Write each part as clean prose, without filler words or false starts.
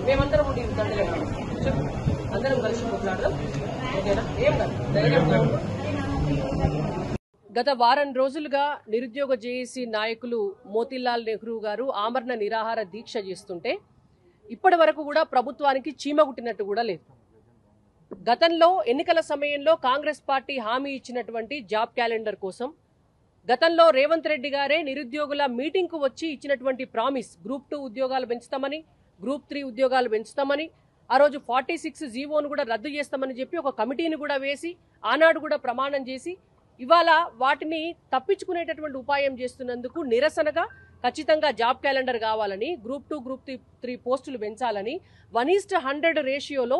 మేమందరం ఉండి అందరం కలిసి మాట్లాడదాం. గత వారం రోజులుగా నిరుద్యోగ జేఏసీ నాయకులు మోతీలాల్ నెహ్రూ గారు ఆమరణ నిరాహార దీక్ష చేస్తుంటే ఇప్పటి వరకు కూడా ప్రభుత్వానికి చీమగుట్టినట్టు కూడా లేదు. గతంలో ఎన్నికల సమయంలో కాంగ్రెస్ పార్టీ హామీ ఇచ్చినటువంటి జాబ్ క్యాలెండర్ కోసం గతంలో రేవంత్ రెడ్డి గారే నిరుద్యోగుల మీటింగ్కు వచ్చి ఇచ్చినటువంటి ప్రామిస్ గ్రూప్ 2 ఉద్యోగాలు పెంచుతామని, గ్రూప్ 3 ఉద్యోగాలు పెంచుతామని, ఆ రోజు 46 జీవోను కూడా రద్దు చేస్తామని చెప్పి ఒక కమిటీని కూడా వేసి ఆనాడు కూడా ప్రమాణం చేసి ఇవాళ వాటిని తప్పించుకునేటటువంటి ఉపాయం చేస్తున్నందుకు నిరసనగా ఖచ్చితంగా జాబ్ క్యాలెండర్ కావాలని, గ్రూప్ 2 గ్రూప్ 3 పోస్టులు పెంచాలని 1:100 రేషియోలో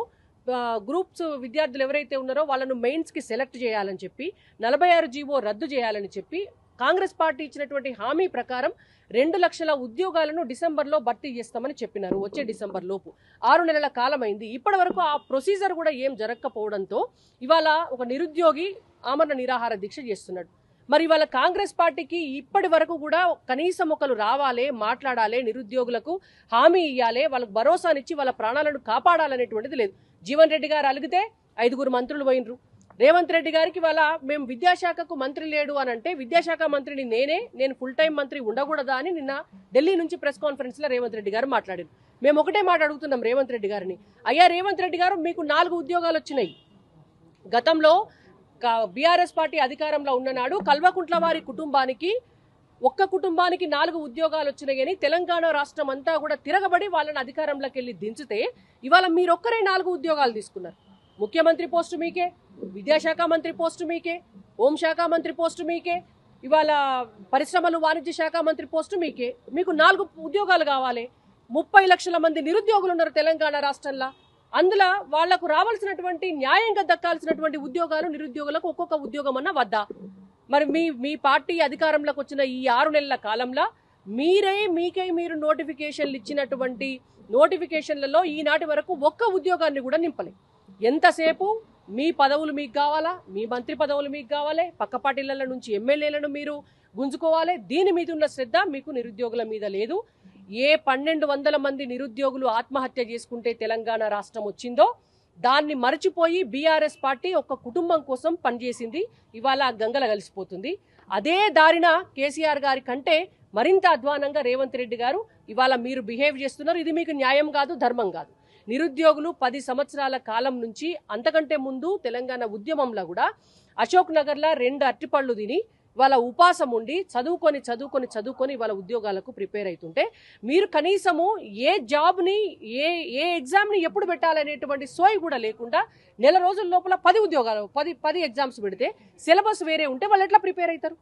గ్రూప్స్ విద్యార్థులు ఎవరైతే ఉన్నారో వాళ్ళను మెయిన్స్కి సెలెక్ట్ చేయాలని చెప్పి 46 జీవో రద్దు చేయాలని చెప్పి కాంగ్రెస్ పార్టీ ఇచ్చినటువంటి హామీ ప్రకారం 2 లక్షల ఉద్యోగాలను డిసెంబర్లో భర్తీ చేస్తామని చెప్పినారు. వచ్చే డిసెంబర్ లోపు 6 నెలల కాలం అయింది. ఇప్పటి వరకు ఆ ప్రొసీజర్ కూడా ఏం జరగకపోవడంతో ఇవాళ ఒక నిరుద్యోగి ఆమరణ నిరాహార దీక్ష చేస్తున్నాడు. మరి ఇవాళ కాంగ్రెస్ పార్టీకి ఇప్పటి వరకు కూడా కనీసం ఒకరు రావాలి, మాట్లాడాలి, నిరుద్యోగులకు హామీ ఇవ్వాలి, వాళ్ళకు భరోసానిచ్చి వాళ్ళ ప్రాణాలను కాపాడాలనేటువంటిది లేదు. జీవన్ రెడ్డి గారు అలిగితే 5 మంత్రులు పోయినరు. రేవంత్ రెడ్డి గారికి వాళ్ళ మేము విద్యాశాఖకు మంత్రి లేడు అని అంటే విద్యాశాఖ మంత్రిని నేను ఫుల్ టైం మంత్రి ఉండకూడదా అని నిన్న ఢిల్లీ నుంచి ప్రెస్ కాన్ఫరెన్స్ లో రేవంత్ రెడ్డి గారు మాట్లాడారు. మేము ఒకటే మాట అడుగుతున్నాం రేవంత్ రెడ్డి గారిని, అయ్యా రేవంత్ రెడ్డి గారు మీకు 4 ఉద్యోగాలు వచ్చినాయి. గతంలో బీఆర్ఎస్ పార్టీ అధికారంలో ఉన్ననాడు కల్వకుంట్ల వారి కుటుంబానికి ఒక్క కుటుంబానికి 4 ఉద్యోగాలు వచ్చినాయని తెలంగాణ రాష్ట్రం అంతా కూడా తిరగబడి వాళ్ళని అధికారంలోకి వెళ్ళి దించితే ఇవాళ మీరొక్కరే 4 ఉద్యోగాలు తీసుకున్నారు. ముఖ్యమంత్రి పోస్టు మీకే, విద్యాశాఖ మంత్రి పోస్టు మీకే, హోంశాఖ మంత్రి పోస్టు మీకే, ఇవాళ పరిశ్రమలు వాణిజ్య శాఖ మంత్రి పోస్టు మీకే. మీకు 4 ఉద్యోగాలు కావాలి. 30 లక్షల మంది నిరుద్యోగులు ఉన్నారు తెలంగాణ రాష్ట్రంలో. అందులో వాళ్లకు రావాల్సినటువంటి న్యాయంగా దక్కాల్సినటువంటి ఉద్యోగాలు నిరుద్యోగులకు ఒక్కొక్క ఉద్యోగం అన్నా వద్దా? మరి మీ పార్టీ అధికారంలోకి వచ్చిన ఈ 6 నెలల కాలంలో మీకే మీరు నోటిఫికేషన్లు ఇచ్చినటువంటి నోటిఫికేషన్లలో ఈనాటి వరకు ఒక్క ఉద్యోగాన్ని కూడా నింపలే. ఎంతసేపు మీ పదవులు మీకు కావాలా, మీ మంత్రి పదవులు మీకు కావాలి, పక్క పార్టీల నుంచి ఎమ్మెల్యేలను మీరు గుంజుకోవాలి. దీని మీద ఉన్న శ్రద్ధ మీకు నిరుద్యోగుల మీద లేదు. ఏ 1200 మంది నిరుద్యోగులు ఆత్మహత్య చేసుకుంటే తెలంగాణ రాష్ట్రం వచ్చిందో దాన్ని మరచిపోయి బీఆర్ఎస్ పార్టీ ఒక కుటుంబం కోసం పనిచేసింది. ఇవాళ గంగల కలిసిపోతుంది. అదే దారిన కేసీఆర్ గారి కంటే మరింత అధ్వానంగా రేవంత్ రెడ్డి గారు ఇవాళ మీరు బిహేవ్ చేస్తున్నారు. ఇది మీకు న్యాయం కాదు, ధర్మం కాదు. నిరుద్యోగులు 10 సంవత్సరాల కాలం నుంచి అంతకంటే ముందు తెలంగాణ ఉద్యమంలో కూడా అశోక్ నగర్లో 2 అరటిపళ్ళు తిని వాళ్ళ ఉపాసం ఉండి చదువుకొని వాళ్ళ ఉద్యోగాలకు ప్రిపేర్ అవుతుంటే మీరు కనీసము ఏ జాబ్ని ఏ ఎగ్జామ్ని ఎప్పుడు పెట్టాలనేటువంటి సోయి కూడా లేకుండా నెల రోజుల లోపల 10 ఉద్యోగాలు 10 ఎగ్జామ్స్ పెడితే సిలబస్ వేరే ఉంటే వాళ్ళు ఎట్లా ప్రిపేర్ అవుతారు?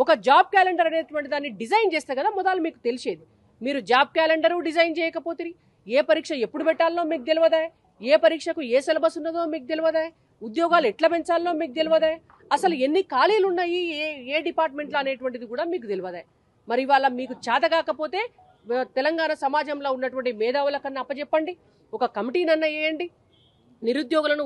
ఒక జాబ్ క్యాలెండర్ అనేటువంటి దాన్ని డిజైన్ చేస్తే కదా మొదలు మీకు తెలిసేది. మీరు జాబ్ క్యాలెండరు డిజైన్ చేయకపోతే ఏ పరీక్ష ఎప్పుడు పెట్టాలనో మీకు తెలియదా? ఏ పరీక్షకు ఏ సిలబస్ ఉన్నదో మీకు తెలియదా? ఉద్యోగాలు ఎట్లా పెంచాలనో మీకు తెలియదా? అసలు ఎన్ని ఖాళీలు ఉన్నాయి ఏ డిపార్ట్మెంట్లో అనేటువంటిది కూడా మీకు తెలియదా? మరి ఇవాళ మీకు చేత కాకపోతే తెలంగాణ సమాజంలో ఉన్నటువంటి మేధావుల కన్నా అప్పచెప్పండి, ఒక కమిటీనన్నా వేయండి, నిరుద్యోగులను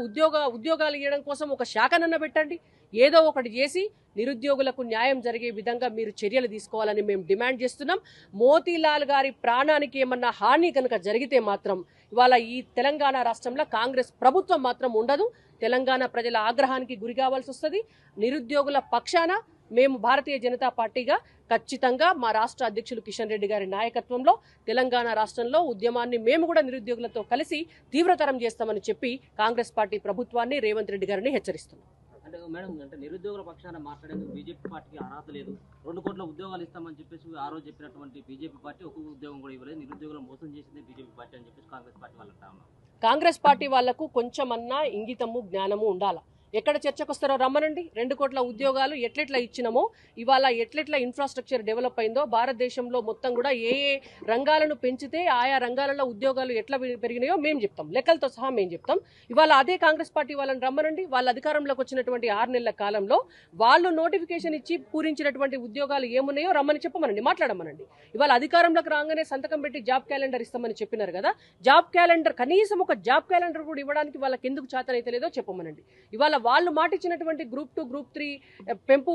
ఉద్యోగాలు ఇవ్వడం కోసం ఒక శాఖనన్నా పెట్టండి. ఏదో ఒకటి చేసి నిరుద్యోగులకు న్యాయం జరిగే విధంగా మీరు చర్యలు తీసుకోవాలని మేము డిమాండ్ చేస్తున్నాం. మోతీలాల్ గారి ప్రాణానికి ఏమన్నా హాని కనుక జరిగితే మాత్రం ఇవాళ ఈ తెలంగాణ రాష్ట్రంలో కాంగ్రెస్ ప్రభుత్వం మాత్రం ఉండదు. తెలంగాణ ప్రజల ఆగ్రహానికి గురి కావాల్సి వస్తుంది. నిరుద్యోగుల పక్షాన మేము భారతీయ జనతా పార్టీగా ఖచ్చితంగా మా రాష్ట్ర అధ్యక్షులు కిషన్ రెడ్డి గారి నాయకత్వంలో తెలంగాణ రాష్ట్రంలో ఉద్యమాన్ని మేము కూడా నిరుద్యోగులతో కలిసి తీవ్రతరం చేస్తామని చెప్పి కాంగ్రెస్ పార్టీ ప్రభుత్వాన్ని రేవంత్ రెడ్డి గారిని హెచ్చరిస్తున్నాం. అంటే మేడం అంటే నిరుద్యోగుల పక్షాన మాట్లాడేందుకు బీజేపీ పార్టీకి అర్హత లేదు. 2 కోట్ల ఉద్యోగాలు ఇస్తామని చెప్పేసి ఆ రోజు చెప్పినటువంటి బీజేపీ పార్టీ ఒక ఉద్యోగం కూడా ఇవ్వలేదు. నిరుద్యోగులు మోసం చేసింది బీజేపీ పార్టీ అని చెప్పేసి కాంగ్రెస్ పార్టీ వాళ్ళు అంటా ఉన్నారు. కాంగ్రెస్ పార్టీ వాళ్లకు కొంచెమన్నా ఇంగితము జ్ఞానము ఉండాలా. ఎక్కడ చర్చకు వస్తారో రమ్మనండి. 2 కోట్ల ఉద్యోగాలు ఎట్లెట్లా ఇచ్చినామో, ఇవాళ ఎట్లెట్లా ఇన్ఫ్రాస్ట్రక్చర్ డెవలప్ అయిందో, భారతదేశంలో మొత్తం కూడా ఏ ఏ రంగాలను పెంచితే ఆయా రంగాలలో ఉద్యోగాలు ఎట్లా పెరిగినాయో మేము చెప్తాం, లెక్కలతో సహా మేము చెప్తాం. ఇవాళ అదే కాంగ్రెస్ పార్టీ వాళ్ళని రమ్మనండి. వాళ్ళ అధికారంలోకి వచ్చినటువంటి 6 నెలల కాలంలో వాళ్ళు నోటిఫికేషన్ ఇచ్చి పూరించినటువంటి ఉద్యోగాలు ఏమున్నాయో రమ్మని చెప్పమనండి, మాట్లాడమనండి. ఇవాళ అధికారంలోకి రాగానే సంతకం పెట్టి జాబ్ క్యాలెండర్ ఇస్తామని చెప్పినారు కదా, జాబ్ క్యాలెండర్ కనీసం ఒక జాబ్ క్యాలెండర్ కూడా ఇవ్వడానికి వాళ్ళకి ఎందుకు చేతనైతే లేదో చెప్పమనండి. ఇవాళ వాళ్ళు మాట ఇచ్చినటువంటి గ్రూప్ 2 గ్రూప్ 3 పెంపు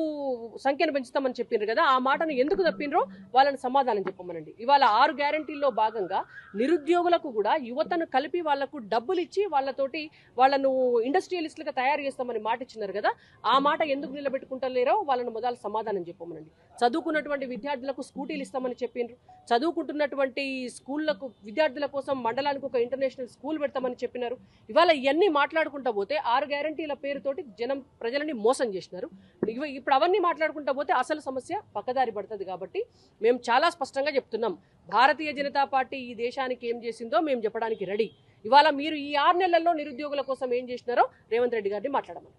సంఖ్యను పెంచుతామని చెప్పిండ్రు కదా, ఆ మాటను ఎందుకు తప్పినరో వాళ్ళని సమాధానం చెప్పమనండి. ఇవాళ 6 గ్యారంటీల్లో భాగంగా నిరుద్యోగులకు కూడా యువతను కలిపి వాళ్లకు డబ్బులు ఇచ్చి వాళ్ళను ఇండస్ట్రియలిస్టులుగా తయారు చేస్తామని మాట ఇచ్చినారు కదా, ఆ మాట ఎందుకు నిలబెట్టుకుంటలేరో వాళ్ళని మొదలు సమాధానం చెప్పమనండి. చదువుకున్నటువంటి విద్యార్థులకు స్కూటీలు ఇస్తామని చెప్పిండ్రు, చదువుకుంటున్నటువంటి స్కూళ్లకు విద్యార్థుల కోసం మండలానికి ఒక ఇంటర్నేషనల్ స్కూల్ పెడతామని చెప్పినారు. ఇవాళ ఇవన్నీ మాట్లాడుకుంటా పోతే 6 గ్యారంటీల పేరుతోటి ప్రజలని మోసం చేసినారు. ఇప్పుడు అవన్నీ మాట్లాడుకుంటా పోతే అసలు సమస్య పక్కదారి పడుతుంది. కాబట్టి మేము చాలా స్పష్టంగా చెప్తున్నాం, భారతీయ జనతా పార్టీ ఈ దేశానికి ఏం చేసిందో మేము చెప్పడానికి రెడీ. ఇవాళ మీరు ఈ 6 నెలల్లో నిరుద్యోగుల కోసం ఏం చేసినారో రేవంత్ రెడ్డి గారిని మాట్లాడమని.